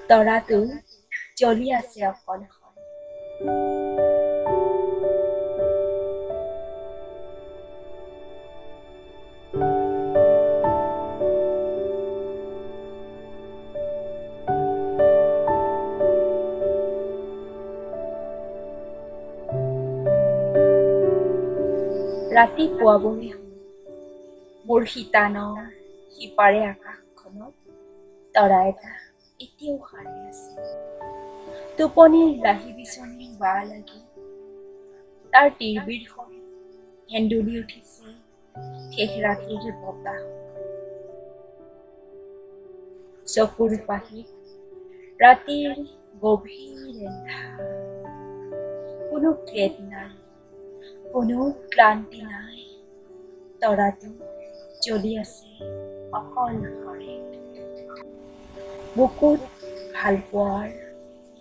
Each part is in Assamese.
তৰাটো জ্বলি আছে অকলশৰে। ৰাতি পুৱাবৰে মোৰ শীতানৰ সিপাৰে আকাশখনত তৰা এটা এতিয়াও সাৰে আছে। টোপনিৰ লাহি বিচনীৰ বাঁ লাগি তাৰ তিৰবিৰখন হেন্দুলি উঠিছে শেষ ৰাতিৰ বতাহ। চকুৰ পাহিত ৰাতিৰ গভীৰ এন্ধাৰ, কোনো ক্লেদ নাই, কোনো ক্লান্তি নাই, তৰাটো জ্বলি আছে অকলশৰে। বুকুত ভাল পোৱাৰ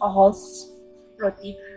সহজ প্ৰতিভা